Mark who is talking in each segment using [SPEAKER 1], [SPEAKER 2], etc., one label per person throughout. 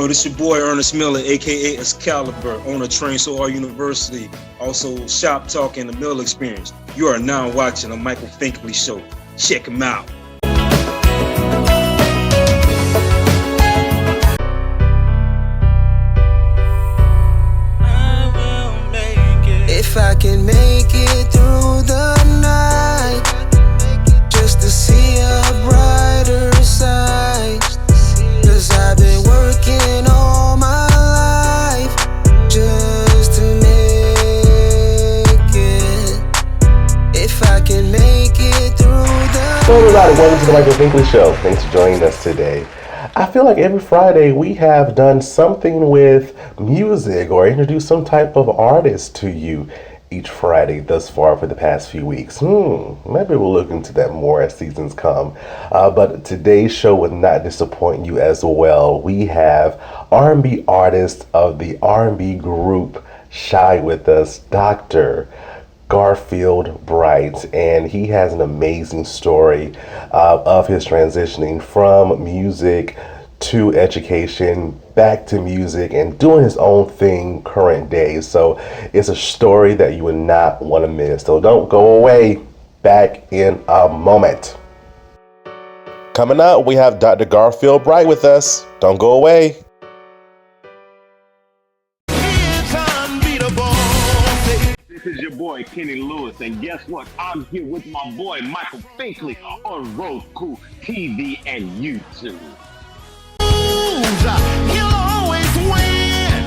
[SPEAKER 1] Yo, this your boy Ernest Miller, aka Excalibur, owner of Train So R University, also Shop Talk and the Mill Experience. You are now watching the Michael Finkley Show. Check him out.
[SPEAKER 2] If I can make it through the night, just to see a brighter side, 'cause I've been working all my life just to make it. If I can make it through the
[SPEAKER 3] Hello everybody, welcome to the Michael Finkley Show. Thanks for joining us today. I feel like every Friday we have done something with music or introduced some type of artist to you each Friday thus far for the past few weeks. Maybe we'll look into that more as seasons come. But today's show will not disappoint you as well. We have R&B artist of the R&B Group, SHAI, with us, Dr. Garfield Bright, and he has an amazing story of his transitioning from music to education, back to music, and doing his own thing current day. So it's a story that you would not want to miss. So don't go away. Back in a moment. Coming up, we have Dr. Garfield Bright with us. Don't go away.
[SPEAKER 4] This is your boy Kenny Lewis, and guess what? I'm here with my boy Michael Finkley on RokuTV and YouTube.
[SPEAKER 5] He'll always win.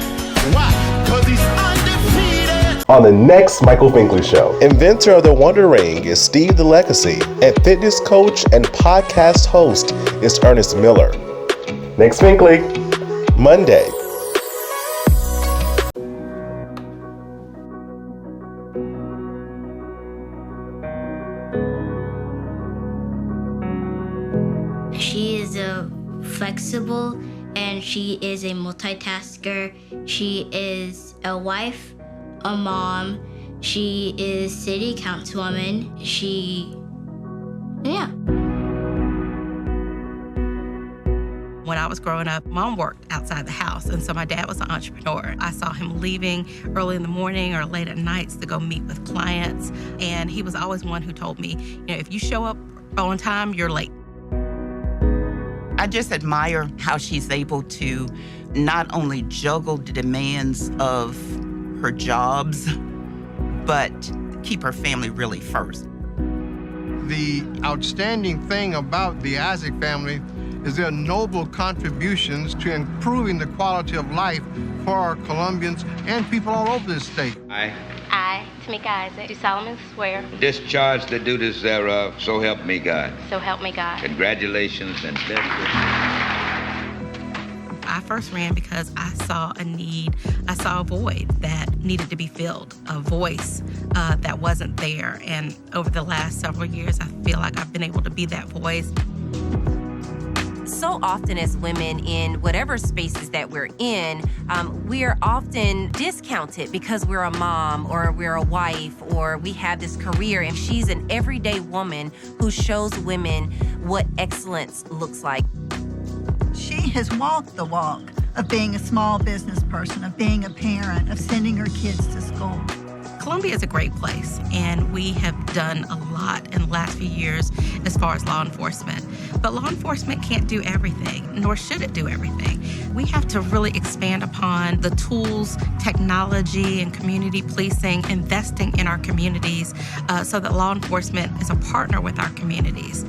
[SPEAKER 5] Why? 'Cause he's undefeated.
[SPEAKER 3] On the next Michael Finkley Show, inventor of the Wonder Ring is Steve the Legacy, and fitness coach and podcast host is Ernest Miller. Next Finkley, Monday.
[SPEAKER 6] She is flexible and she is a multitasker. She is a wife, a mom. She is city councilwoman.
[SPEAKER 7] When I was growing up, Mom worked outside the house, and so my dad was an entrepreneur. I saw him leaving early in the morning or late at nights to go meet with clients, and he was always one who told me, if you show up on time, you're late.
[SPEAKER 8] I just admire how she's able to not only juggle the demands of her jobs, but keep her family really first.
[SPEAKER 9] The outstanding thing about the Isaac family is their noble contributions to improving the quality of life for our Colombians and people all over this state.
[SPEAKER 10] I, Tamika Isaac, do solemnly swear.
[SPEAKER 11] Discharge the duties thereof, so help me God.
[SPEAKER 10] So help me God.
[SPEAKER 11] Congratulations and best wishes.
[SPEAKER 7] I first ran because I saw a need, I saw a void that needed to be filled, a voice that wasn't there. And over the last several years, I feel like I've been able to be that voice.
[SPEAKER 12] So often as women in whatever spaces that we're in, we are often discounted because we're a mom or we're a wife or we have this career, and she's an everyday woman who shows women what excellence looks like.
[SPEAKER 13] She has walked the walk of being a small business person, of being a parent, of sending her kids to school.
[SPEAKER 7] Columbia is a great place, and we have done a lot in the last few years as far as law enforcement. But law enforcement can't do everything, nor should it do everything. We have to really expand upon the tools, technology, and community policing, investing in our communities so that law enforcement is a partner with our communities.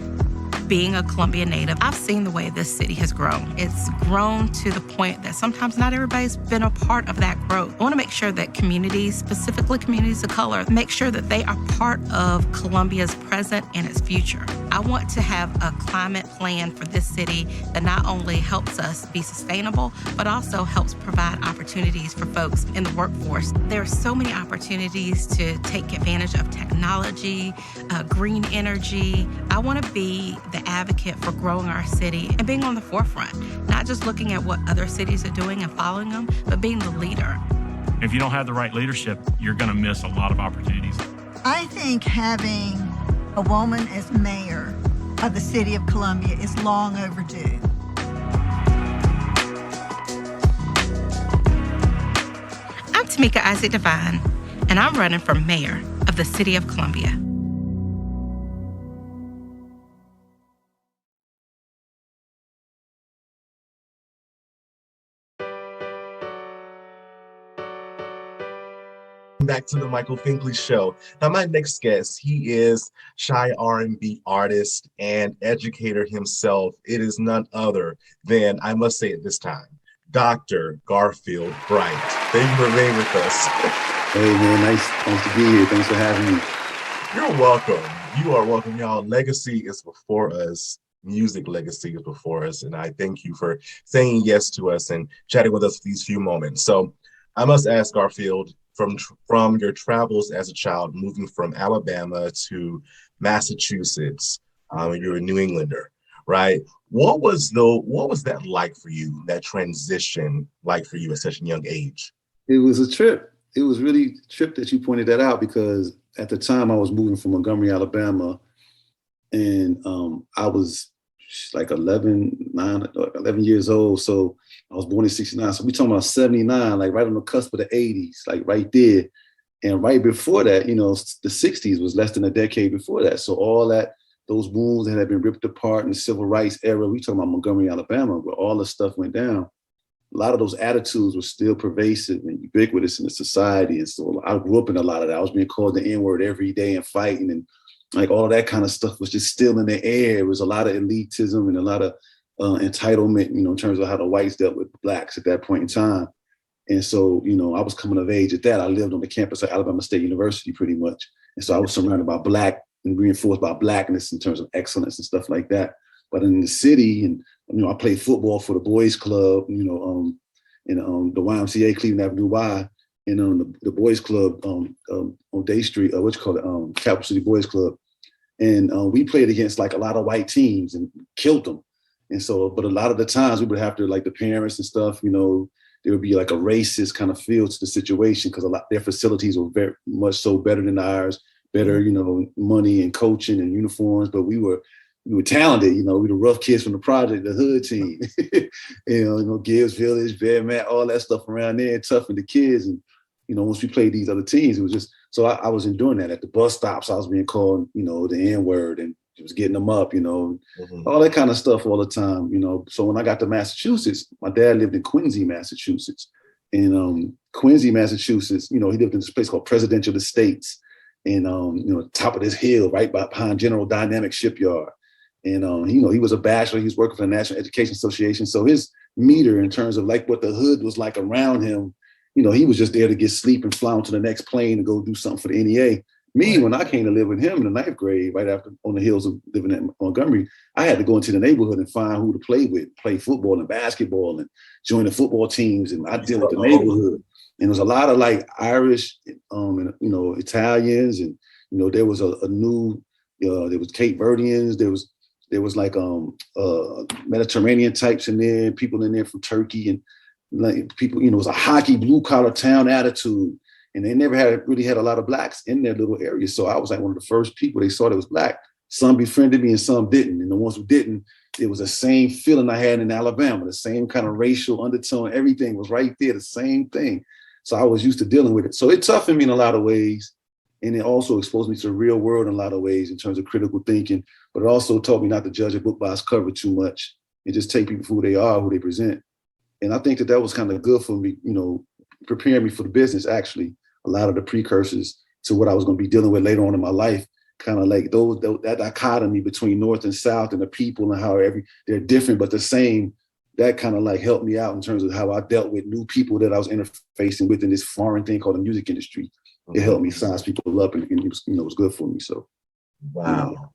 [SPEAKER 7] Being a Columbia native, I've seen the way this city has grown. It's grown to the point that sometimes not everybody's been a part of that growth. I want to make sure that communities, specifically communities of color, make sure that they are part of Columbia's present and its future. I want to have a climate plan for this city that not only helps us be sustainable, but also helps provide opportunities for folks in the workforce. There are so many opportunities to take advantage of technology, green energy. I want to be the advocate for growing our city and being on the forefront, not just looking at what other cities are doing and following them, but being the leader.
[SPEAKER 14] If you don't have the right leadership, you're going to miss a lot of opportunities.
[SPEAKER 13] I think having a woman as mayor of the city of Columbia is long overdue.
[SPEAKER 7] I'm Tamika Isaac Devine, and I'm running for mayor of the City of Columbia.
[SPEAKER 3] Back to the Michael Finkley Show. Now, my next guest, he is SHAI R&B artist and educator himself. It is none other than, I must say it this time, Dr. Garfield Bright. Thank you for being with us.
[SPEAKER 15] Hey man, nice to be here. Thanks for having me.
[SPEAKER 3] You're welcome. You are welcome, y'all. Legacy is before us. Music legacy is before us, and I thank you for saying yes to us and chatting with us for these few moments. So, I must ask Garfield, from your travels as a child, moving from Alabama to Massachusetts, you're a New Englander, right? What was that like for you? That transition like for you at such a young age?
[SPEAKER 15] It was a trip. It was really a trip that you pointed that out, because at the time I was moving from Montgomery, Alabama, and I was like 11 years old. So I was born in 69. So we talking about 79, like right on the cusp of the 80s, like right there. And right before that, you know, the 60s was less than a decade before that. So all that, those wounds that had been ripped apart in the civil rights era, we talking about Montgomery, Alabama, where all the stuff went down. A lot of those attitudes were still pervasive and ubiquitous in the society. And so I grew up in a lot of that. I was being called the N-word every day and fighting, and like all of that kind of stuff was just still in the air. It was a lot of elitism and a lot of entitlement, you know, in terms of how the whites dealt with blacks at that point in time. And so, you know, I was coming of age at that. I lived on the campus of Alabama State University pretty much. And so I was surrounded by black and reinforced by blackness in terms of excellence and stuff like that. But in the city, and, you know, I played football for the boys club, you know, in the YMCA, Cleveland Avenue Y, and the boys club on Day Street, Capital City Boys Club. And we played against like a lot of white teams and killed them. And so, but a lot of the times we would have to, like the parents and stuff, you know, there would be like a racist kind of feel to the situation, because their facilities were very much so better than ours, better, you know, money and coaching and uniforms. But we were talented, you know, we were the rough kids from the project, the hood team, you know, Gibbs Village, Bear Mat, all that stuff around there, toughened the kids. And, you know, once we played these other teams, it was just, so I was enduring that. At the bus stops, I was being called, you know, the N-word, and it was getting them up, you know, all that kind of stuff all the time, you know. So when I got to Massachusetts, my dad lived in Quincy, Massachusetts. And Quincy, Massachusetts, you know, he lived in this place called Presidential Estates, and, you know, top of this hill, right behind General Dynamics Shipyard. And, you know, he was a bachelor. He was working for the National Education Association. So his meter in terms of like what the hood was like around him, you know, he was just there to get sleep and fly on to the next plane and go do something for the NEA. Me, when I came to live with him in the 9th grade, right after on the hills of living in Montgomery, I had to go into the neighborhood and find who to play with, play football and basketball and join the football teams. And I deal with the neighborhood. And there was a lot of like Irish, and, you know, Italians. And, you know, there was a new, there was Cape Verdeans. There was like Mediterranean types in there, people in there from Turkey, and like people, you know, it was a hockey blue collar town attitude. And they never really had a lot of blacks in their little area. So I was like one of the first people they saw that was black. Some befriended me and some didn't. And the ones who didn't, it was the same feeling I had in Alabama, the same kind of racial undertone, everything was right there, the same thing. So I was used to dealing with it. So it toughened me in a lot of ways. And it also exposed me to the real world in a lot of ways in terms of critical thinking, but it also taught me not to judge a book by its cover too much and just take people for who they are, who they present. And I think that was kind of good for me, you know, preparing me for the business, actually. A lot of the precursors to what I was going to be dealing with later on in my life, kind of like that dichotomy between North and South and the people and how they're different but the same, that kind of like helped me out in terms of how I dealt with new people that I was interfacing with in this foreign thing called the music industry. It helped me size people up, and it was, you know, it was good for me. So,
[SPEAKER 3] wow. You know.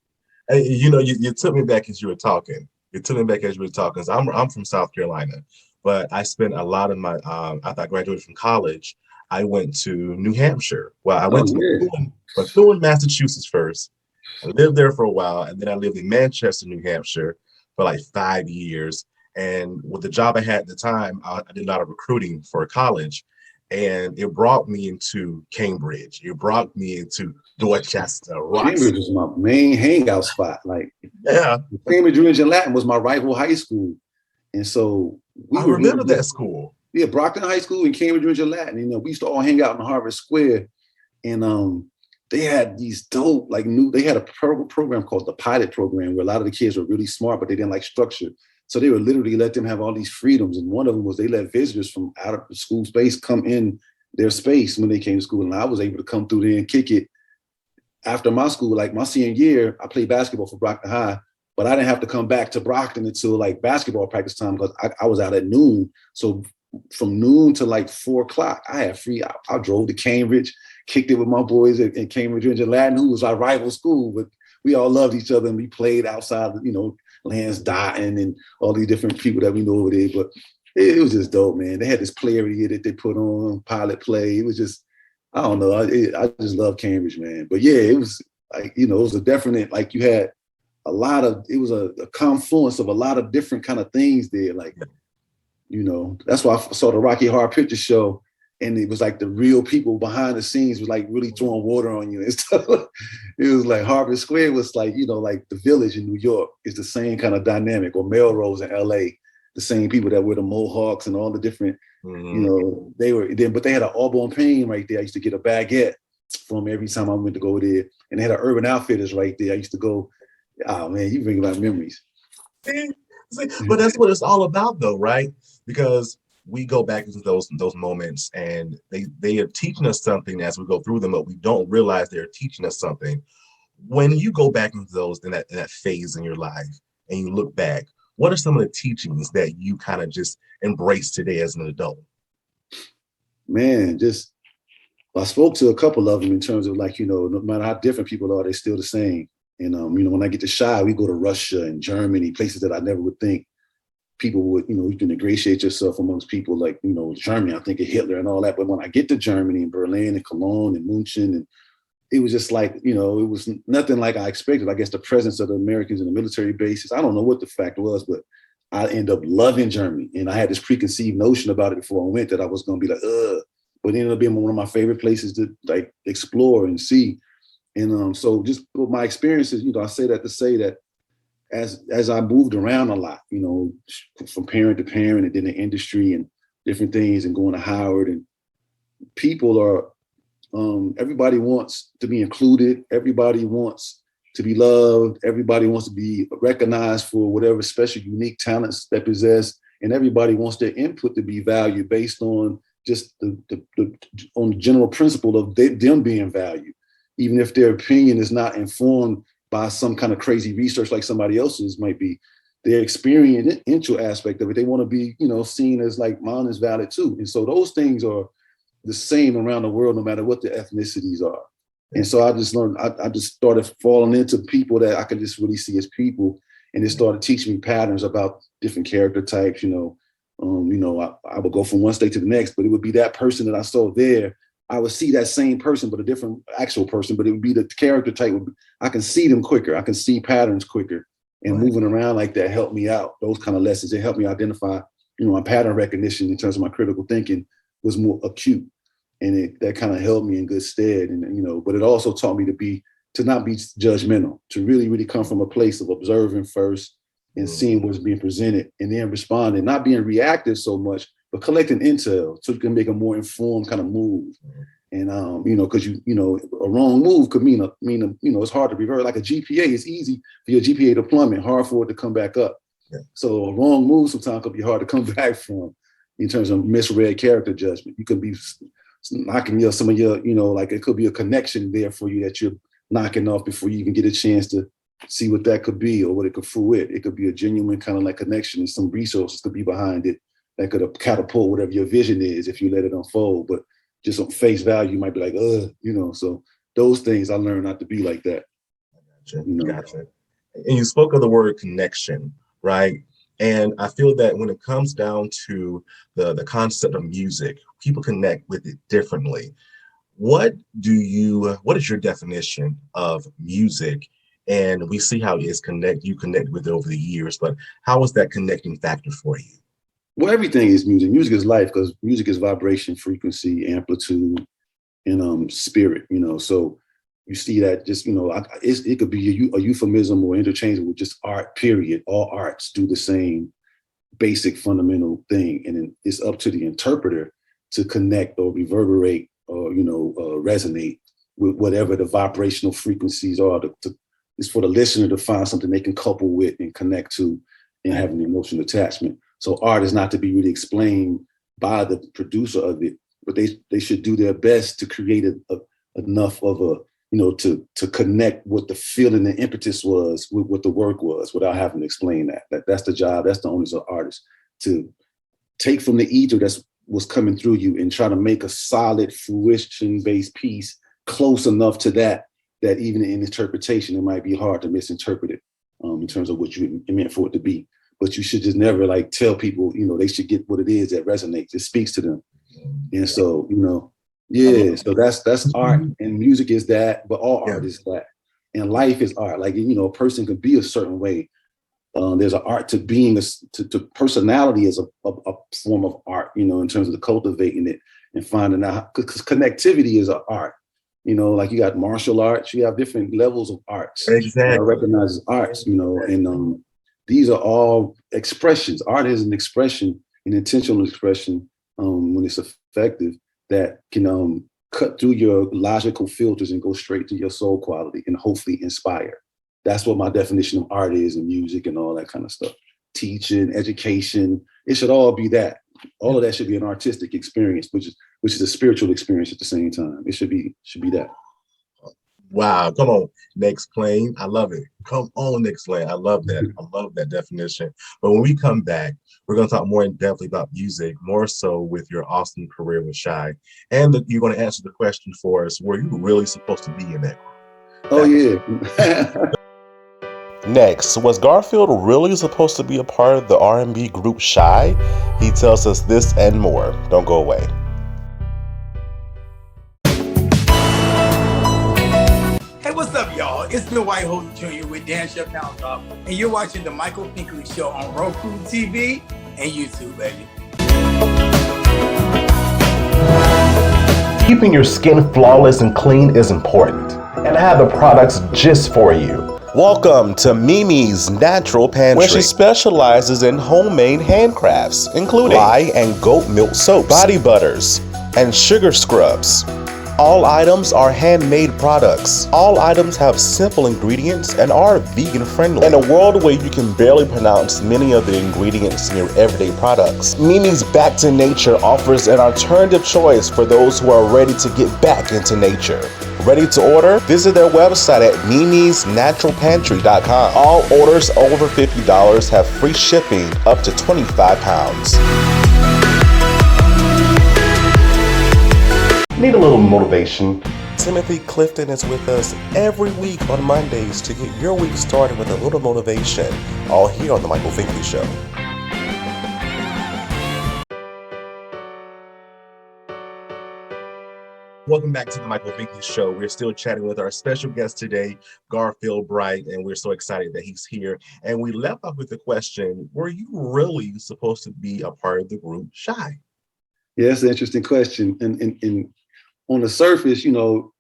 [SPEAKER 3] Hey, you know, you took me back as you were talking. I'm from South Carolina, but I spent a lot of my, after I graduated from college, I went to New Hampshire. Well, I went to Bethune, Massachusetts first. I lived there for a while, and then I lived in Manchester, New Hampshire for like 5 years. And with the job I had at the time, I did a lot of recruiting for college, and it brought me into Cambridge. It brought me into Dorchester.
[SPEAKER 15] Cambridge was my main hangout spot. Like, Cambridge Region Latin was my rival high school. And so
[SPEAKER 3] I remember that school.
[SPEAKER 15] Yeah, Brockton High School in Cambridge, Georgia, Latin. You know, we used to all hang out in Harvard Square, and they had these dope, they had a program called the Pilot Program, where a lot of the kids were really smart, but they didn't like structure. So they would literally let them have all these freedoms. And one of them was they let visitors from out of the school space come in their space when they came to school. And I was able to come through there and kick it after my school. Like my senior year, I played basketball for Brockton High, but I didn't have to come back to Brockton until like basketball practice time because I was out at noon. So from noon to like 4 o'clock, I had free. I drove to Cambridge, kicked it with my boys at Cambridge, Georgia, Latin, who was our rival school, but we all loved each other and we played outside, you know, Lance Dotton and all these different people that we know over there. But it was just dope, man. They had this play every year that they put on, pilot play. It was just, I don't know. I just love Cambridge, man. But yeah, it was like, you know, it was a definite, like you had a lot of, it was a confluence of a lot of different kind of things there. Like, you know, that's why I saw the Rocky Horror Picture Show, and it was like the real people behind the scenes was like really throwing water on you and stuff. It was like Harvard Square was like, you know, like the Village in New York is the same kind of dynamic, or Melrose in LA, the same people that were the Mohawks and all the different, you know, they were there, but they had an Auburn Pain right there. I used to get a baguette from every time I went to go there. And they had an Urban Outfitters right there. I used to go, oh man, you bring back memories.
[SPEAKER 3] But that's what it's all about though, right? Because we go back into those moments and they are teaching us something as we go through them, but we don't realize they're teaching us something. When you go back into those in that phase in your life and you look back, what are some of the teachings that you kind of just embrace today as an adult?
[SPEAKER 15] Man, I spoke to a couple of them in terms of like, you know, no matter how different people are, they're still the same. And, you know, when I get to SHAI, we go to Russia and Germany, places that I never would think people would, you know, you can ingratiate yourself amongst people like, you know, Germany, I think of Hitler and all that. But when I get to Germany and Berlin and Cologne and München, and it was just like, you know, it was nothing like I expected. I guess the presence of the Americans in the military bases, I don't know what the fact was, but I ended up loving Germany. And I had this preconceived notion about it before I went that I was going to be like, but it ended up being one of my favorite places to like explore and see. And so just with my experiences, you know, I say that to say that as I moved around a lot, you know, from parent to parent and then the industry and different things and going to Howard, and people are, everybody wants to be included. Everybody wants to be loved. Everybody wants to be recognized for whatever special, unique talents they possess. And everybody wants their input to be valued based on just on the general principle of them being valued, even if their opinion is not informed by some kind of crazy research like somebody else's might be. Their experiential aspect of it, they want to be, you know, seen as like mine is valid too. And so those things are the same around the world, no matter what the ethnicities are. And so I just learned, I just started falling into people that I could just really see as people. And it started teaching me patterns about different character types, you know. I would go from one state to the next, but it would be that person that I saw there. I would see that same person, but a different actual person, but it would be the character type. I can see them quicker. I can see patterns quicker, and moving around like that helped me out. Those kind of lessons, it helped me identify, you know, my pattern recognition in terms of my critical thinking was more acute, and that kind of held me in good stead. And, you know, but it also taught me to not be judgmental, to really, really come from a place of observing first and seeing what's being presented and then responding, not being reactive so much, but collecting intel so you can make a more informed kind of move. And, you know, because, you know, a wrong move could mean, you know, it's hard to revert. Like a GPA, it's easy for your GPA to plummet, hard for it to come back up. Yeah. So a wrong move sometimes could be hard to come back from in terms of misread character judgment. You could be knocking some of your, you know, like it could be a connection there for you that you're knocking off before you even get a chance to see what that could be or what it could fruit. It could be a genuine kind of like connection, and some resources could be behind it that could catapult whatever your vision is if you let it unfold. But just on face value, you might be like, you know, so those things I learned not to be like that.
[SPEAKER 3] Gotcha. You know? Gotcha. And you spoke of the word connection, right? And I feel that when it comes down to the concept of music, people connect with it differently. What is your definition of music? And we see how you connect with it over the years, but how is that connecting factor for you?
[SPEAKER 15] Well, everything is music. Music is life, because music is vibration, frequency, amplitude, and spirit, you know. So you see that just, you know, it could be a euphemism or interchangeable with just art, period. All arts do the same basic fundamental thing. And then it's up to the interpreter to connect or reverberate or, resonate with whatever the vibrational frequencies are. It's for the listener to find something they can couple with and connect to and have an emotional attachment. So art is not to be really explained by the producer of it, but they should do their best to create enough of a, to connect what the feeling and impetus was with what the work was without having to explain that. That's the job. That's the onus of artists, to take from the ether that's was coming through you and try to make a solid fruition-based piece close enough to that even in interpretation, it might be hard to misinterpret it in terms of what you meant for it to be. But you should just never like tell people, they should get what it is that resonates. It speaks to them. And so, so that's art, and music is that, but all art is that. And life is art. Like, a person can be a certain way. There's an art to being, to personality is a form of art, in terms of the cultivating it and finding out, because connectivity is an art. Like you got martial arts, you have different levels of arts.
[SPEAKER 3] Exactly.
[SPEAKER 15] I recognize as arts, and these are all expressions. Art is an expression, an intentional expression, when it's effective, that can cut through your logical filters and go straight to your soul quality and hopefully inspire. That's what my definition of art is, and music and all that kind of stuff. Teaching, education, it should all be that. All of that should be an artistic experience, which is a spiritual experience at the same time. It should be that.
[SPEAKER 3] Wow, come on, next plane. I love it. Come on, next plane. I love that. I love that definition. But when we come back, we're going to talk more in depth about music, more so with your awesome career with SHAI. And you're going to answer the question for us, were you really supposed to be in that group?
[SPEAKER 15] Oh, yeah.
[SPEAKER 3] Next, was Garfield really supposed to be a part of the R&B group SHAI? He tells us this and more. Don't go away.
[SPEAKER 16] Hey, what's up, y'all? It's Bill Whitehouse Jr. with Dan Chef Now Talk, and you're watching the Michael Finkley Show on RokuTV and YouTube, baby.
[SPEAKER 3] Keeping your skin flawless and clean is important, and I have the products just for you. Welcome to Mimi's Natural Pantry, where she specializes in homemade handcrafts, including lye and goat milk soaps, body butters, and sugar scrubs. All items are handmade products. All items have simple ingredients and are vegan friendly. In a world where you can barely pronounce many of the ingredients in your everyday products, Mimi's Back to Nature offers an alternative choice for those who are ready to get back into nature. Ready to order? Visit their website at mimisnaturalpantry.com. All orders over $50 have free shipping up to 25 pounds. Need a little motivation? Timothy Clifton is with us every week on Mondays to get your week started with a little motivation, all here on The Michael Finkley Show. Welcome back to The Michael Finkley Show. We're still chatting with our special guest today, Garfield Bright, and we're so excited that he's here. And we left off with the question, were you really supposed to be a part of the group SHAI?
[SPEAKER 15] Yeah, that's an interesting question. And on the surface, the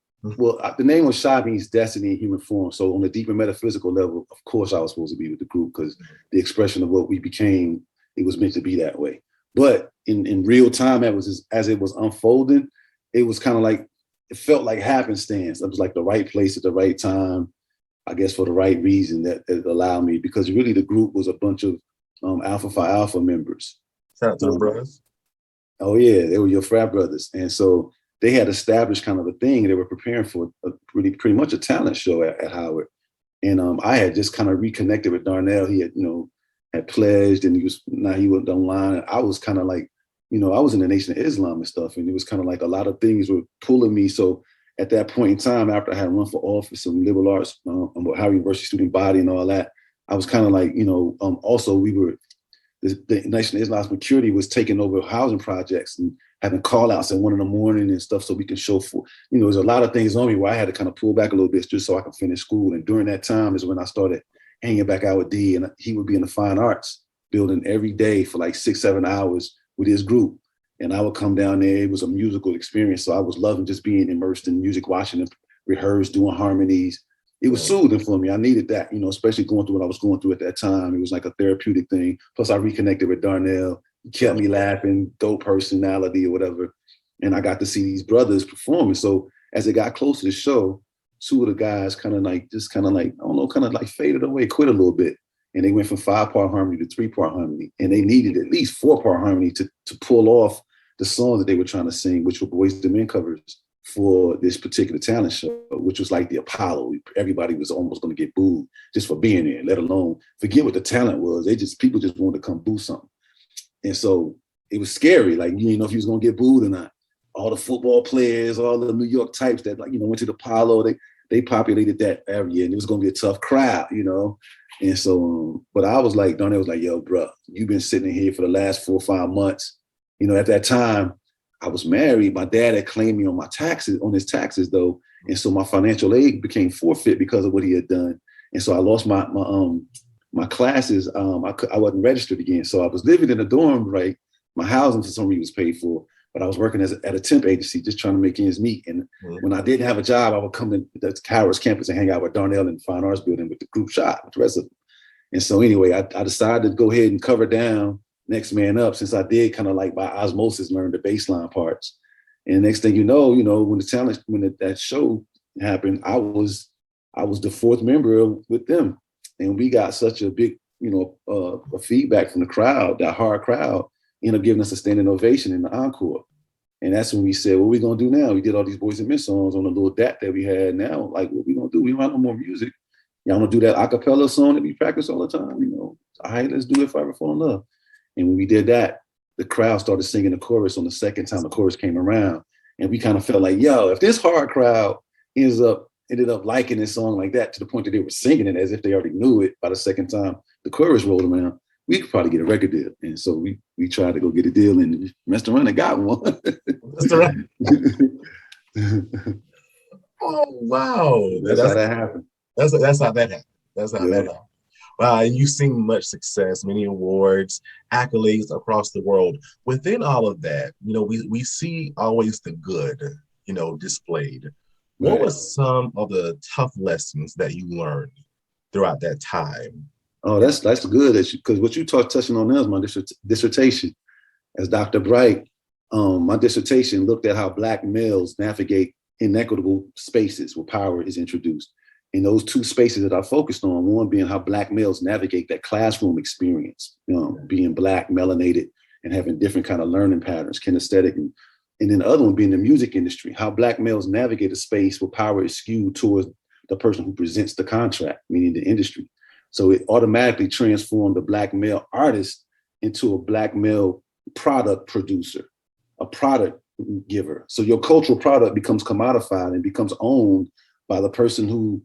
[SPEAKER 15] name of SHAI means destiny in human form. So on a deeper metaphysical level, of course, I was supposed to be with the group because the expression of what we became, it was meant to be that way. But in real time, as it was unfolding, it was kind of like, it felt like happenstance. It was like the right place at the right time, I guess for the right reason that allowed me, because really the group was a bunch of Alpha Phi Alpha members.
[SPEAKER 3] Shout out to the brothers.
[SPEAKER 15] Oh yeah, they were your frat brothers. And so they had established kind of a thing. They were preparing for a pretty much a talent show at Howard. And I had just kind of reconnected with Darnell. He had, had pledged, and he went online. And I was kind of like, I was in the Nation of Islam and stuff. And it was kind of like a lot of things were pulling me. So at that point in time, after I had run for office and liberal arts, Howard University student body and all that, I was kind of like, also the Nation of Islam Security was taking over housing projects and having call outs at 1 a.m. and stuff so we can show for, there's a lot of things on me where I had to kind of pull back a little bit just so I could finish school. And during that time is when I started hanging back out with D, and he would be in the fine arts building every day for like 6-7 hours with his group. And I would come down there. It was a musical experience. So I was loving just being immersed in music, watching them rehearse, doing harmonies. it was soothing for me. I needed that, especially going through what I was going through at that time. It was like a therapeutic thing. Plus I reconnected with Darnell. He kept me laughing, dope personality or whatever. And I got to see these brothers performing. So as it got close to the show, two of the guys kind of like faded away, quit a little bit. And they went from 5-part harmony to 3-part harmony. And they needed at least 4-part harmony to pull off the songs that they were trying to sing, which were Boyz II Men covers for this particular talent show, which was like the Apollo. Everybody was almost going to get booed just for being there, let alone forget what the talent was. People just wanted to come boo something. And so it was scary. Like, you didn't know if you was going to get booed or not. All the football players, all the New York types that went to the Apollo, they populated that area, and it was going to be a tough crowd, And so, but I was like, Darnell was like, yo, bro, you've been sitting here for the last 4 or 5 months. At that time, I was married. My dad had claimed me on his taxes though. And so my financial aid became forfeit because of what he had done. And so I lost my classes. I wasn't registered again. So I was living in a dorm, right? My housing for some reason was paid for, but I was working at a temp agency, just trying to make ends meet. And when I didn't have a job, I would come to the Howard's campus and hang out with Darnell in the Fine Arts Building with the group shot, with the rest of them. And so anyway, I decided to go ahead and cover down Next Man Up, since I did kind of like by osmosis learn the baseline parts. And next thing you know, when that show happened, I was the 4th member with them. And we got such a big, a feedback from the crowd, that hard crowd, ended up giving us a standing ovation in the encore. And that's when we said, what are we going to do now? We did all these Boyz II Men songs on the little DAT that we had now. Like, what are we going to do? We don't have no more music. Y'all want to do that a cappella song that we practice all the time? All right, let's do it, If I Ever Fall in Love. And when we did that, the crowd started singing the chorus on the second time the chorus came around. And we kind of felt like, yo, if this hard crowd ended up liking this song like that to the point that they were singing it as if they already knew it by the second time the chorus rolled around, we could probably get a record deal. And so we tried to go get a deal and we messed around and got one.
[SPEAKER 3] That's right. Oh, wow.
[SPEAKER 15] That's how that happened.
[SPEAKER 3] That's how that happened. That's how that happened. Wow, and you've seen much success, many awards, accolades across the world. Within all of that, we see always the good, displayed. What was some of the tough lessons that you learned throughout that time?
[SPEAKER 15] Oh, that's good, because what you touching on now is my dissertation. As Dr. Bright, my dissertation looked at how Black males navigate inequitable spaces where power is introduced. In those 2 spaces that I focused on, one being how Black males navigate that classroom experience, being Black, melanated, and having different kind of learning patterns, kinesthetic, and then the other one being the music industry, how Black males navigate a space where power is skewed towards the person who presents the contract, meaning the industry. So it automatically transformed the Black male artist into a Black male product producer, a product giver. So your cultural product becomes commodified and becomes owned by the person who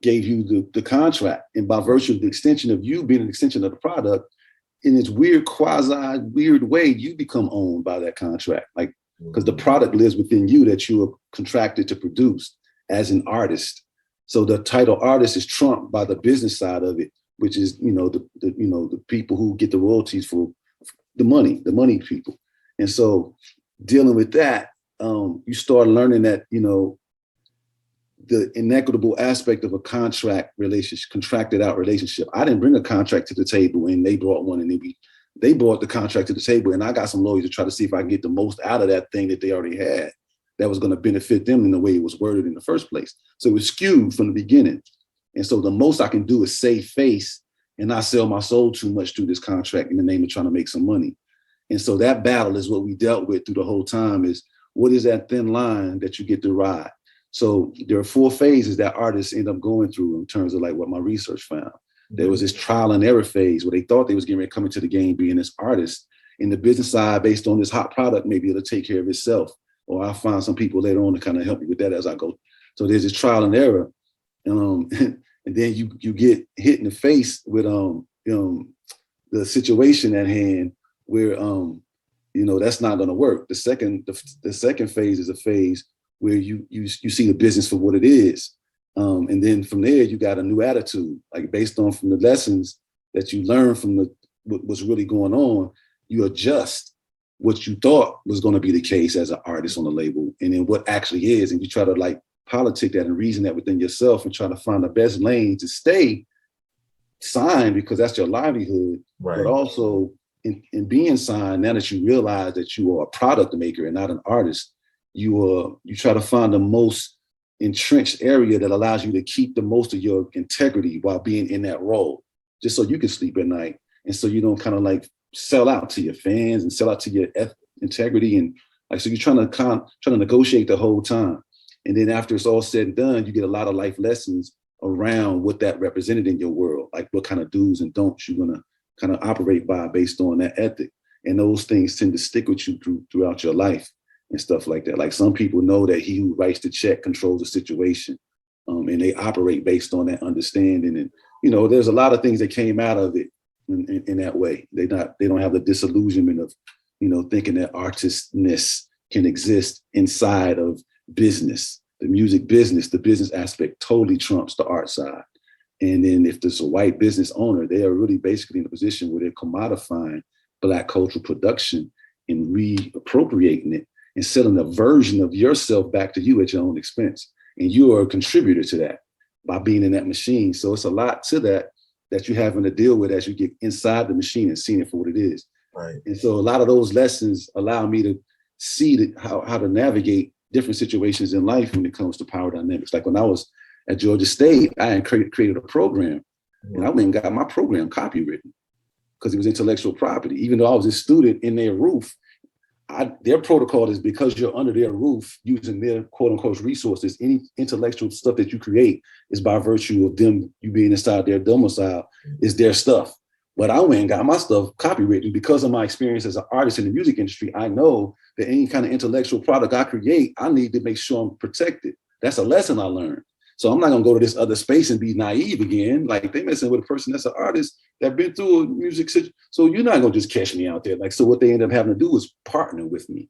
[SPEAKER 15] gave you the contract. And by virtue of the extension of you being an extension of the product, in its weird, weird way, you become owned by that contract. Like, because the product lives within you that you are contracted to produce as an artist. So the title artist is trumped by the business side of it, which is, the people who get the royalties for the money people. And so dealing with that, you start learning that, the inequitable aspect of a contracted out relationship. I didn't bring a contract to the table and they brought one, and they brought the contract to the table, and I got some lawyers to try to see if I can get the most out of that thing that they already had that was going to benefit them in the way it was worded in the first place. So it was skewed from the beginning. And so the most I can do is save face and not sell my soul too much through this contract in the name of trying to make some money. And so that battle is what we dealt with through the whole time, is what is that thin line that you get to ride? So there are 4 phases that artists end up going through in terms of like what my research found. There was this trial and error phase where they thought they was getting ready to come into the game being this artist. In the business side, based on this hot product, maybe it'll take care of itself. Or I'll find some people later on to kind of help me with that as I go. So there's this trial and error. And then you get hit in the face with the situation at hand where that's not gonna work. The second phase is a phase where you see the business for what it is. And then from there, you got a new attitude, like based on from the lessons that you learn from what's really going on, you adjust what you thought was going to be the case as an artist on the label, and then what actually is, and you try to like politic that and reason that within yourself and try to find the best lane to stay signed because that's your livelihood.
[SPEAKER 3] Right.
[SPEAKER 15] But also in being signed, now that you realize that you are a product maker and not an artist, you try to find the most entrenched area that allows you to keep the most of your integrity while being in that role, just so you can sleep at night. And so you don't kind of like sell out to your fans and sell out to your integrity. And like, so you're trying to negotiate the whole time. And then after it's all said and done, you get a lot of life lessons around what that represented in your world, like what kind of do's and don'ts you're gonna kind of operate by based on that ethic. And those things tend to stick with you throughout your life and stuff like that. Like some people know that he who writes the check controls the situation, and they operate based on that understanding. And, you know, there's a lot of things that came out of it in that way. They don't have the disillusionment of, you know, thinking that artistness can exist inside of business. The music business, the business aspect totally trumps the art side. And then if there's a white business owner, they are really basically in a position where they're commodifying Black cultural production and reappropriating it and selling a version of yourself back to you at your own expense. And you are a contributor to that by being in that machine. So it's a lot to that you're having to deal with as you get inside the machine and seeing it for what it is.
[SPEAKER 3] Right.
[SPEAKER 15] And so a lot of those lessons allow me to see how to navigate different situations in life when it comes to power dynamics. Like when I was at Georgia State, I had created a program, and I went and got my program copywritten because it was intellectual property. Even though I was a student in their roof, their protocol is because you're under their roof using their quote unquote resources, any intellectual stuff that you create is by virtue of them, you being inside their domicile, is their stuff. But I went and got my stuff copywritten because of my experience as an artist in the music industry. I know that any kind of intellectual product I create, I need to make sure I'm protected. That's a lesson I learned. So I'm not gonna go to this other space and be naive again. Like they messing with a person that's an artist that been through a music situation. So you're not gonna just catch me out there. Like, so what they ended up having to do was partner with me.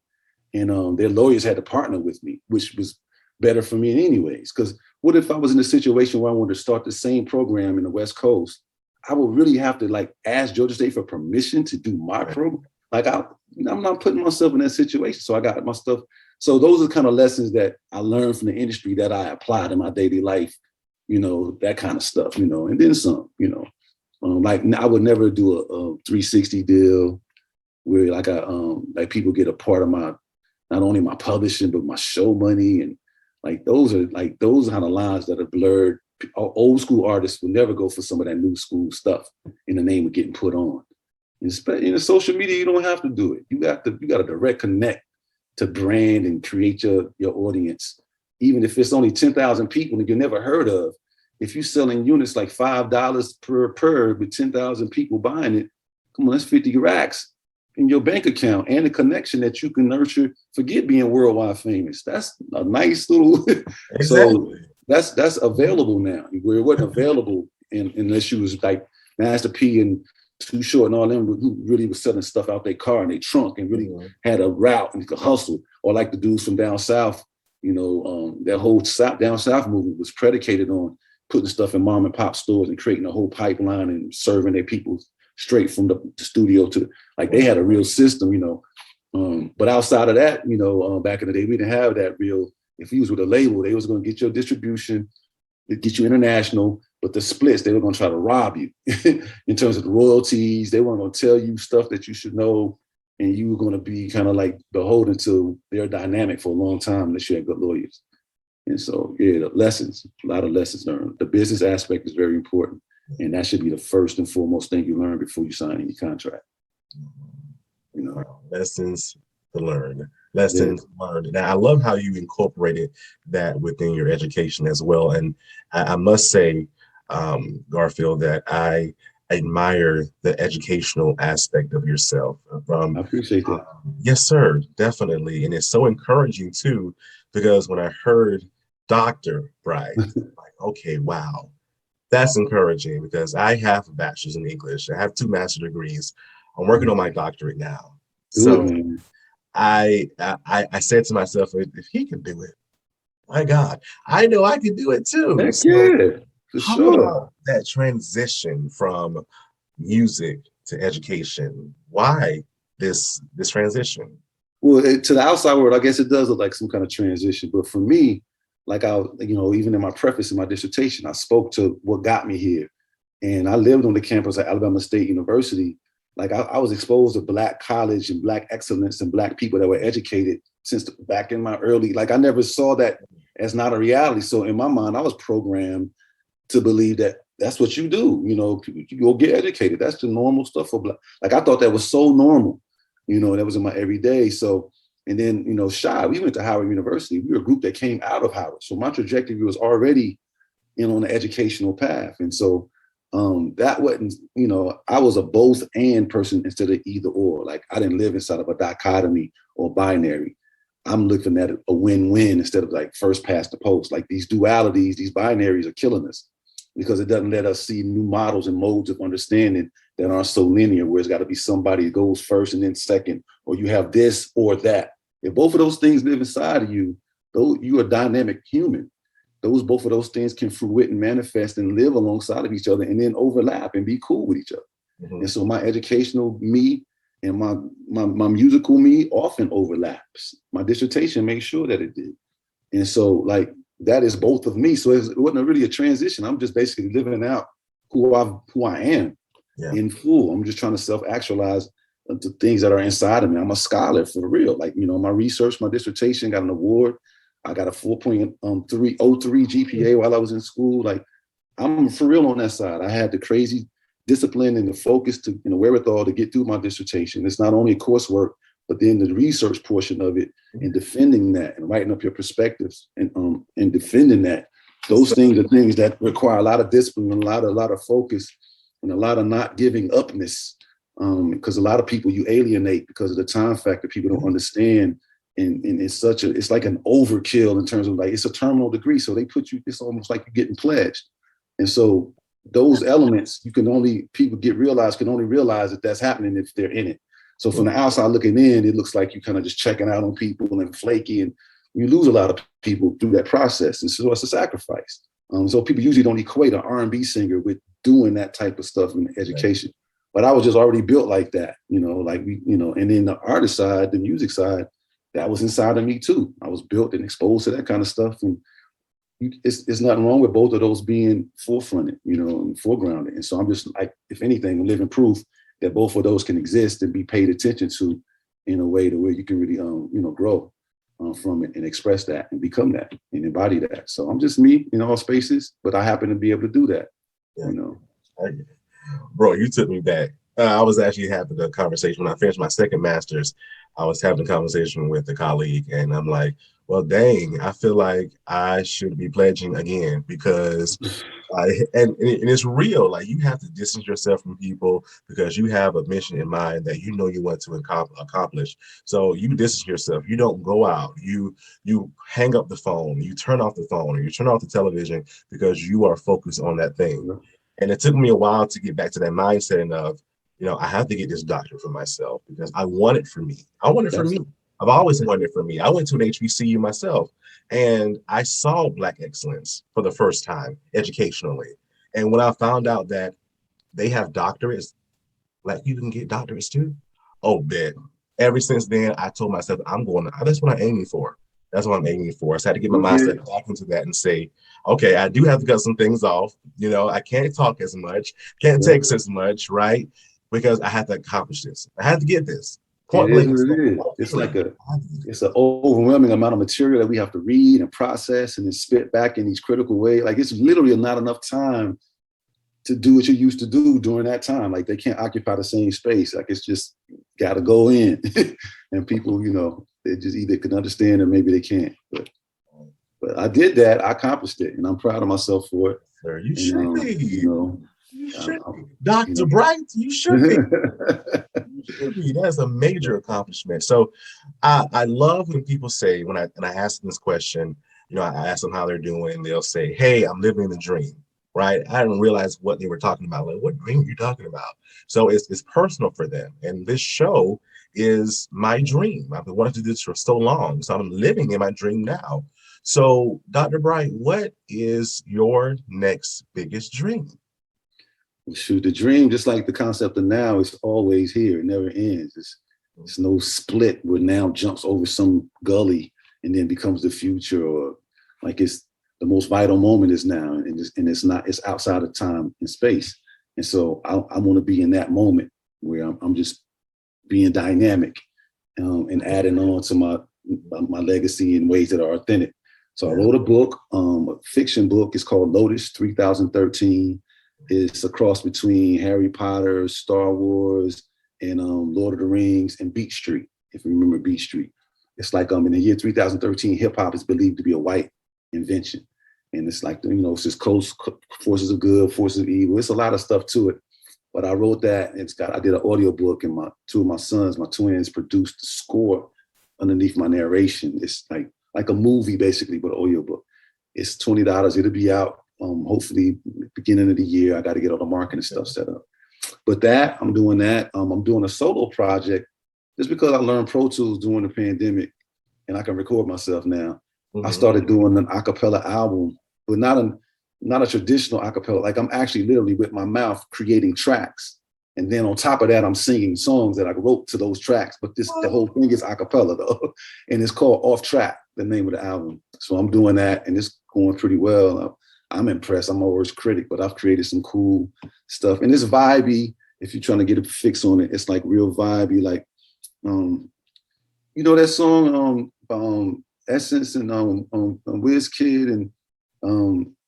[SPEAKER 15] And their lawyers had to partner with me, which was better for me in anyways. Because what if I was in a situation where I wanted to start the same program in the West Coast? I would really have to like ask Georgia State for permission to do my program. Like I'm not putting myself in that situation. So I got my stuff. So those are kind of lessons that I learned from the industry that I applied in my daily life, you know, that kind of stuff, you know, and then some, you know, like I would never do a 360 deal where like people get a part of my, not only my publishing, but my show money. And like, those are kind of lines that are blurred. Old school artists will never go for some of that new school stuff in the name of getting put on. In social media, you don't have to do it. You got a direct connect to brand and create your audience. Even if it's only 10,000 people that you never heard of, if you're selling units like $5 per with 10,000 people buying it, come on, that's 50 racks in your bank account and a connection that you can nurture. Forget being worldwide famous. That's a nice little,
[SPEAKER 3] exactly.
[SPEAKER 15] So that's available now, where it wasn't available unless you was like Master P and Too Short and all them who really was selling stuff out their car and their trunk and really had a route and could hustle. Or like the dudes from down south, you know, that whole down south movement was predicated on putting stuff in mom and pop stores and creating a whole pipeline and serving their people straight from the studio to, like they had a real system, you know. But outside of that, you know, back in the day, we didn't have that real. If you was with a label, they was going to get your distribution, get you international, but the splits, they were going to try to rob you in terms of the royalties. They weren't going to tell you stuff that you should know, and you were going to be kind of like beholden to their dynamic for a long time unless you had good lawyers. And so, yeah, the lessons, a lot of lessons learned. The business aspect is very important, and that should be the first and foremost thing you learn before you sign any contract. You know,
[SPEAKER 3] lessons to learn. Lessons learned. Now, I love how you incorporated that within your education as well. And I must say, Garfield, that I admire the educational aspect of yourself.
[SPEAKER 15] I appreciate that.
[SPEAKER 3] Yes, sir, definitely. And it's so encouraging too, because when I heard Dr. Bright, like, okay, wow, that's encouraging, because I have a bachelor's in English. I have 2 master's degrees. I'm working on my doctorate now. So I said to myself, if he can do it, my God, I know I can do it too.
[SPEAKER 15] Heck
[SPEAKER 3] so
[SPEAKER 15] yeah, for
[SPEAKER 3] how
[SPEAKER 15] sure.
[SPEAKER 3] about that transition from music to education? Why this transition?
[SPEAKER 15] Well, to the outside world, I guess it does look like some kind of transition. But for me, like even in my preface in my dissertation, I spoke to what got me here. And I lived on the campus at Alabama State University. Like I was exposed to Black college and Black excellence and Black people that were educated since back in my early, like I never saw that as not a reality. So in my mind, I was programmed to believe that that's what you do. You go get educated. That's the normal stuff for Black. Like I thought that was so normal, that was in my everyday. So, and then, SHAI, we went to Howard University. We were a group that came out of Howard. So my trajectory was already, on the educational path. And so that wasn't, I was a both and person instead of either or. Like I didn't live inside of a dichotomy or binary. I'm looking at a win-win instead of like first past the post. Like these dualities, these binaries are killing us because it doesn't let us see new models and modes of understanding that aren't so linear, where it's got to be somebody that goes first and then second, or you have this or that. If both of those things live inside of you, though you are a dynamic human. Both of those things can fruit and manifest and live alongside of each other and then overlap and be cool with each other. Mm-hmm. And so my educational me and my musical me often overlaps. My dissertation makes sure that it did. And so like, that is both of me. So it wasn't really a transition. I'm just basically living out who I am in full. I'm just trying to self-actualize the things that are inside of me. I'm a scholar for real. Like, my research, my dissertation got an award. I got a 4.03 GPA while I was in school. Like, I'm for real on that side. I had the crazy discipline and the focus to, wherewithal to get through my dissertation. It's not only coursework, but then the research portion of it and defending that and writing up your perspectives and defending that. Those things are things that require a lot of discipline, and a lot of focus, and a lot of not giving upness. Because a lot of people you alienate because of the time factor. People don't understand. And it's like an overkill in terms of like, it's a terminal degree. So they put you, it's almost like you're getting pledged. And so those elements people can only realize that that's happening if they're in it. So from the outside looking in, it looks like you kind of just checking out on people and flaky, and you lose a lot of people through that process. And so it's a sacrifice. So people usually don't equate an R&B singer with doing that type of stuff in education. But I was just already built like that, and then the artist side, the music side, that was inside of me too. I was built and exposed to that kind of stuff. And it's nothing wrong with both of those being forefronted, and foregrounded. And so I'm just like, if anything, living proof that both of those can exist and be paid attention to in a way to where you can really, grow from it and express that and become that and embody that. So I'm just me in all spaces, but I happen to be able to do that,
[SPEAKER 3] Bro, you took me back. I was actually having a conversation when I finished my second master's. I was having a conversation with a colleague, and I'm like, well, dang, I feel like I should be pledging again because, and it's real. Like, you have to distance yourself from people because you have a mission in mind that you want to accomplish. So you distance yourself. You don't go out. You hang up the phone. You turn off the phone, or you turn off the television because you are focused on that thing. And it took me a while to get back to that mindset of, I have to get this doctorate for myself because I want it for me. I want it for me. I've always wanted it for me. I went to an HBCU myself, and I saw Black excellence for the first time educationally. And when I found out that they have doctorates, Black people can get doctorates too. Oh, bet. Ever since then, I told myself, that's what I'm aiming for. That's what I'm aiming for. So I had to get my mindset back into that and say, okay, I do have to cut some things off. I can't talk as much, can't text as much, right? Because I had to accomplish this. I had to get this.
[SPEAKER 15] It's like it's an overwhelming amount of material that we have to read and process and then spit back in these critical ways. Like, it's literally not enough time to do what you used to do during that time. Like, they can't occupy the same space. Like, it's just got to go in. And people, they just either can understand or maybe they can't. But I did that. I accomplished it, and I'm proud of myself for it.
[SPEAKER 3] Sir, you should be. You should be. Dr. Bright, you should be. You should be. That's a major accomplishment. So I love when people say, when I ask them this question, I ask them how they're doing, they'll say, hey, I'm living the dream, right? I didn't realize what they were talking about. Like, what dream are you talking about? So it's personal for them. And this show is my dream. I've been wanting to do this for so long. So I'm living in my dream now. So Dr. Bright, what is your next biggest dream?
[SPEAKER 15] Shoot, the dream, just like the concept of now, is always here. It never ends. It's no split where now jumps over some gully and then becomes the future, or like it's the most vital moment is now, and it's outside of time and space. And so I want to be in that moment where I'm just being dynamic and adding on to my legacy in ways that are authentic. So I wrote a book, a fiction book. It's called Lotus 3013. It's a cross between Harry Potter, Star Wars, and Lord of the Rings and Beat Street, if you remember Beat Street. It's like in the year 3013, hip hop is believed to be a white invention. And it's like, it's just forces of good, forces of evil. It's a lot of stuff to it. But I wrote that, and I did an audio book, and two of my sons, my twins, produced the score underneath my narration. It's like a movie, basically, but an audio book. It's $20. It'll be out hopefully beginning of the year. I got to get all the marketing stuff set up. But I'm doing that. I'm doing a solo project just because I learned Pro Tools during the pandemic, and I can record myself now. I started doing an a cappella album, but not a traditional a cappella. Like I'm actually literally with my mouth creating tracks. And then on top of that, I'm singing songs that I wrote to those tracks. But the whole thing is a cappella though. And it's called Off Track, the name of the album. So I'm doing that, and it's going pretty well. I'm impressed. I'm my worst critic, but I've created some cool stuff. And it's vibey. If you're trying to get a fix on it, it's like real vibey. Like, that song, Essence and WizKid and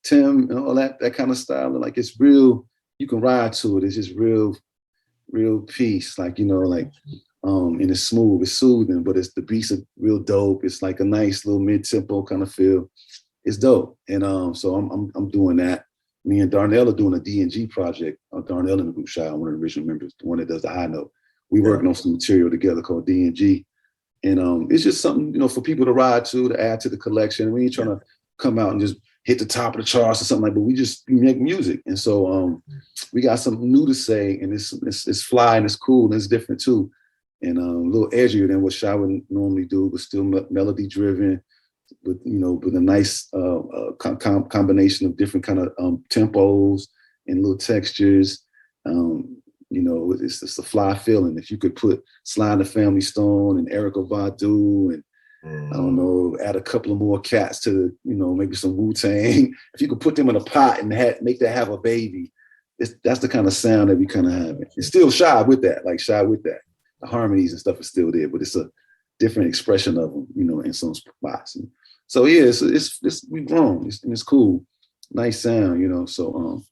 [SPEAKER 15] Tim and all that kind of style. Like it's real, you can ride to it. It's just real peace. Like, and it's smooth, it's soothing, but the beats are real dope. It's like a nice little mid-tempo kind of feel. It's dope. And so I'm doing that. Me and Darnell are doing a D&G project. Darnell in the group SHAI, one of the original members, the one that does the high note. We working on some material together called D&G. And it's just something, for people to ride to add to the collection. We ain't trying to come out and just hit the top of the charts or something like that, but we make music. And so we got something new to say, and it's fly and it's cool and it's different too. And a little edgier than what SHAI would normally do, but still melody driven, with a nice combination of different kind of tempos and little textures. It's just a fly feeling. If you could put Sly and the Family Stone and Erykah Badu and I don't know, add a couple of more cats to, maybe some Wu-Tang. If you could put them in a pot and make that have a baby, that's the kind of sound that we kind of have. It's still SHAI with that. The harmonies and stuff is still there, but it's a different expression of them, in some spots. And so yeah, it's we've grown. It's cool, nice sound, So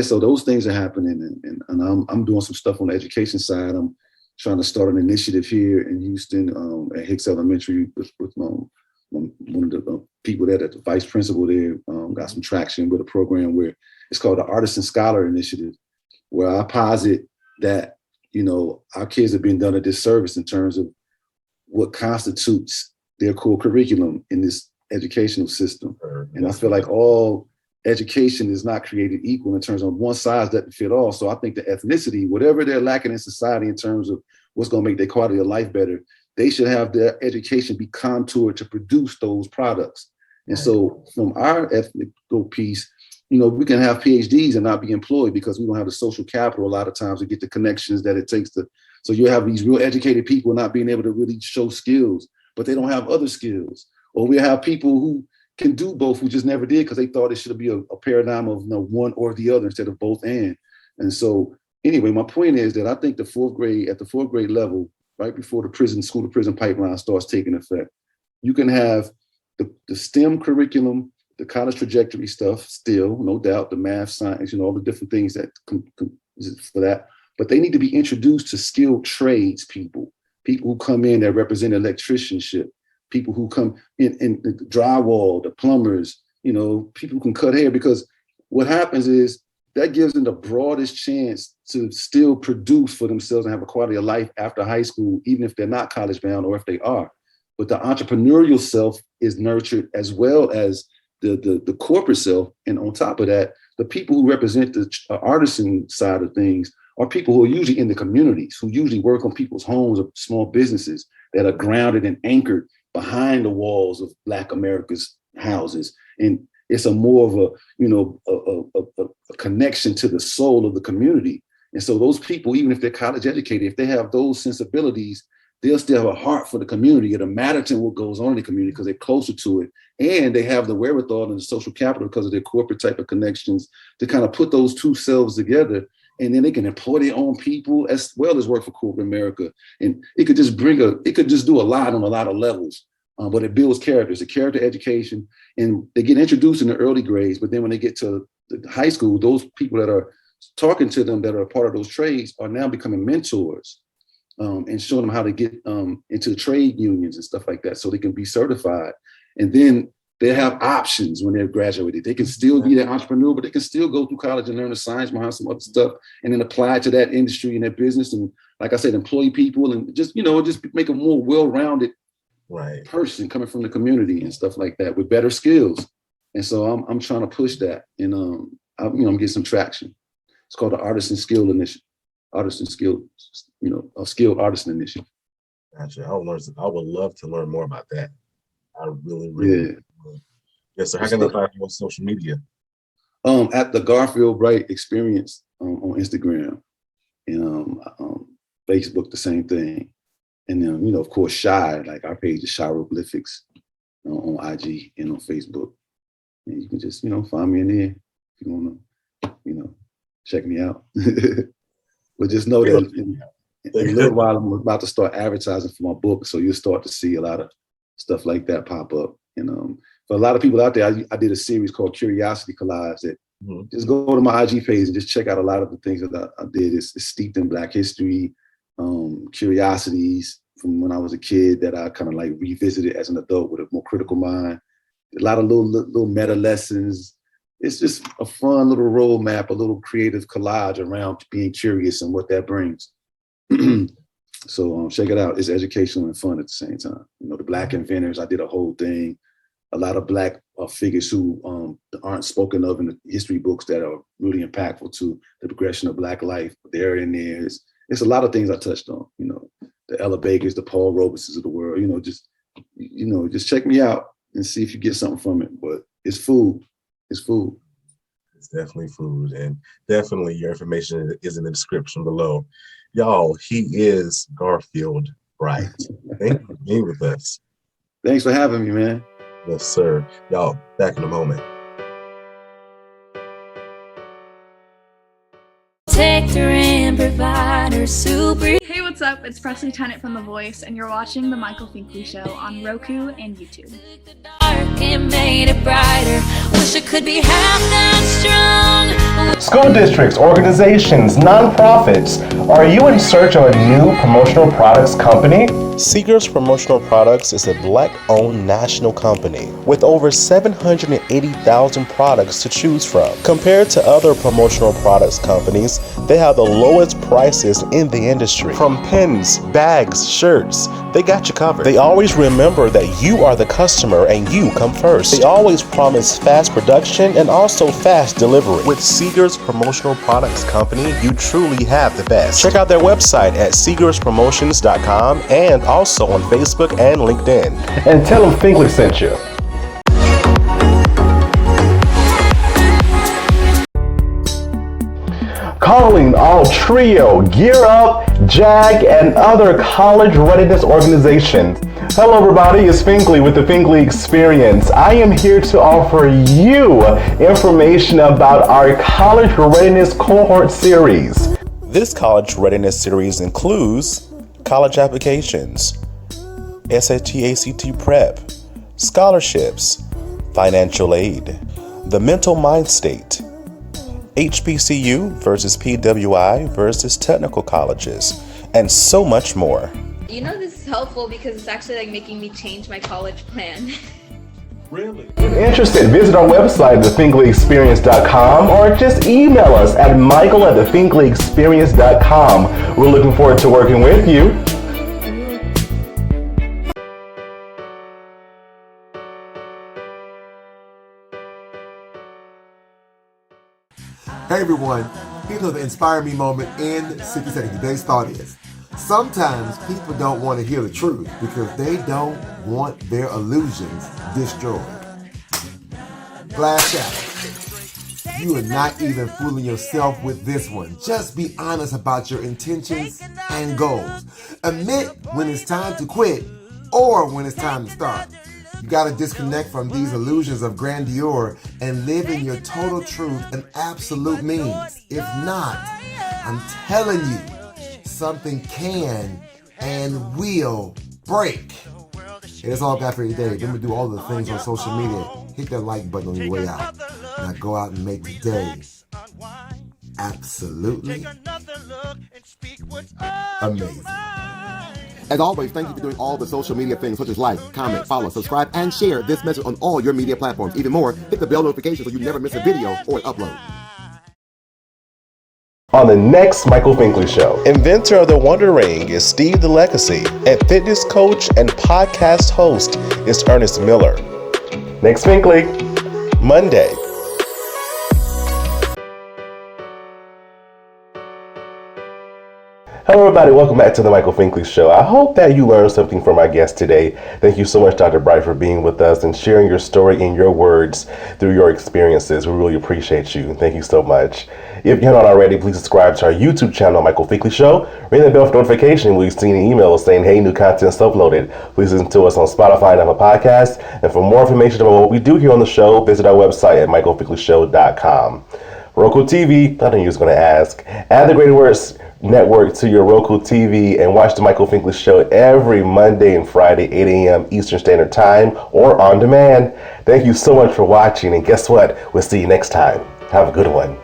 [SPEAKER 15] so those things are happening, and I'm doing some stuff on the education side. I'm trying to start an initiative here in Houston at Hicks Elementary with one of the people there, the vice principal there, got some traction with a program where it's called the Artisan Scholar Initiative, where I posit that, our kids have been done a disservice in terms of what constitutes their core curriculum in this educational system. And I feel like all education is not created equal in terms of one size doesn't fit all. So I think the ethnicity, whatever they're lacking in society in terms of what's going to make their quality of life better, they should have their education be contoured to produce those products. And so from our ethnic piece, we can have PhDs and not be employed because we don't have the social capital a lot of times to get the connections that it takes to. So you have these real educated people not being able to really show skills, but they don't have other skills. Or we have people who can do both, who just never did because they thought it should be a paradigm of one or the other instead of both and. And so anyway, my point is that I think at the fourth grade level, right before the school to prison pipeline starts taking effect, you can have the STEM curriculum, the college trajectory stuff still, no doubt, the math, science, all the different things that for that. But they need to be introduced to skilled trades people who come in that represent electricianship, people who come in the drywall, the plumbers, people who can cut hair, because what happens is that gives them the broadest chance to still produce for themselves and have a quality of life after high school, even if they're not college bound or if they are. But the entrepreneurial self is nurtured as well as the corporate self. And on top of that, the people who represent the artisan side of things are people who are usually in the communities, who usually work on people's homes or small businesses that are grounded and anchored behind the walls of Black America's houses. And it's a more of a connection to the soul of the community. And so those people, even if they're college educated, if they have those sensibilities, they'll still have a heart for the community. It'll matter to what goes on in the community because they're closer to it. And they have the wherewithal and the social capital because of their corporate type of connections to kind of put those two selves together. And then they can employ their own people as well as work for corporate America. And it could just do a lot on a lot of levels. But it builds character. It's a character education. And they get introduced in the early grades. But then when they get to the high school, those people that are talking to them that are a part of those trades are now becoming mentors and showing them how to get into trade unions and stuff like that so they can be certified. And then they have options when they're graduated. They can still be an entrepreneur, but they can still go through college and learn the science behind some other stuff and then apply it to that industry and that business. And like I said, employ people and just make a more well-rounded person coming from the community and stuff like that with better skills. And so I'm trying to push that. And I'm getting some traction. It's called the Artisan Skilled Initiative. A Skilled Artisan Initiative.
[SPEAKER 3] Gotcha. I would love to learn more about that. I really would. Yes, sir. How can they find you on social media?
[SPEAKER 15] At the Garfield Bright Experience on Instagram and Facebook, the same thing. And then, of course, SHAI, like our page is SHAI Hieroglyphics on IG and on Facebook. And you can just, find me in there if you want to, check me out. But just know that in a little while, I'm about to start advertising for my book. So you'll start to see a lot of stuff like that pop up. And for a lot of people out there, I did a series called Curiosity Collage that just go to my IG page and just check out a lot of the things that I did. It's steeped in Black history, curiosities from when I was a kid that I kind of like revisited as an adult with a more critical mind. A lot of little meta lessons. It's just a fun little roadmap, a little creative collage around being curious and what that brings. So check it out. It's educational and fun at the same time. The Black inventors, I did a whole thing. A lot of Black figures who aren't spoken of in the history books that are really impactful to the progression of Black life. They're in there. It's a lot of things I touched on. The Ella Bakers, the Paul Robesons of the world. Just check me out and see if you get something from it. But it's food. It's food.
[SPEAKER 3] It's definitely food, and definitely your information is in the description below. Y'all, he is Garfield Bright. Thank you for being with us.
[SPEAKER 15] Thanks for having me, man.
[SPEAKER 3] Yes, sir. Y'all, back in a moment.
[SPEAKER 17] Protector and provider, super.
[SPEAKER 18] Hey, what's up? It's Presley Tennant from The Voice, and you're watching The Michael Finkley Show on Roku and YouTube.
[SPEAKER 17] And made it brighter. Wish it could be half that strong.
[SPEAKER 3] School districts, organizations, nonprofits. Are you in search of a new promotional products company? Seegers Promotional Products is a Black-owned national company with over 780,000 products to choose from. Compared to other promotional products companies, they have the lowest prices in the industry. From pens, bags, shirts, they got you covered. They always remember that you are the customer and you come first. They always promise fast production and also fast delivery. With Seegers Promotional Products Company, you truly have the best. Check out their website at seegerspromotions.com and also on Facebook and LinkedIn. And tell them Finkley sent you. Calling all TRIO, Gear Up, JAG, and other college readiness organizations. Hello everybody, it's Finkley with the Finkley Experience. I am here to offer you information about our college readiness cohort series. This college readiness series includes college applications, SAT, ACT prep, scholarships, financial aid, the mental mind state, HBCU versus PWI versus technical colleges, and so much more.
[SPEAKER 19] This is helpful because it's actually making me change my college plan.
[SPEAKER 3] Really? If interested, visit our website, thefinkleyexperience.com, or just email us at michael@thefinkleyexperience.com. We're looking forward to working with you.
[SPEAKER 20] Hey everyone, here's the Inspire Me moment in 60 seconds. Today's thought is, sometimes people don't want to hear the truth because they don't want their illusions destroyed. Glass shattered. You are not even fooling yourself with this one. Just be honest about your intentions and goals. Admit when it's time to quit or when it's time to start. You gotta disconnect from these illusions of grandeur and live in your total truth and absolute means. If not, I'm telling you, something can and will break. And that's all I got for you today. Remember to do all the things on social media. Hit that like button on your way out. Now go out and make today absolutely amazing.
[SPEAKER 21] As always, thank you for doing all the social media things such as like, comment, follow, subscribe, and share this message on all your media platforms. Even more, hit the bell notification so you never miss a video or an upload.
[SPEAKER 3] On the next Michael Finkley Show, inventor of the Wonder Ring is Steve the Legacy, and fitness coach and podcast host is Ernest Miller. Next Finkley, Monday. Hello everybody, welcome back to the Michael Finkley Show. I hope that you learned something from our guest today. Thank you so much, Dr. Bright, for being with us and sharing your story in your words through your experiences. We really appreciate you. Thank you so much. If you haven't already, please subscribe to our YouTube channel, Michael Finkley Show. Ring the bell for notification when you see an email saying, hey, new content's uploaded. Please listen to us on Spotify and Apple Podcasts. And for more information about what we do here on the show, visit our website at michaelfinkleyshow.com. RokuTV, I knew you was going to ask. Add the Great Words Network to your Roku TV and watch the Michael Finkley Show every Monday and Friday, 8 a.m. Eastern Standard Time or on demand. Thank you so much for watching, and guess what? We'll see you next time. Have a good one.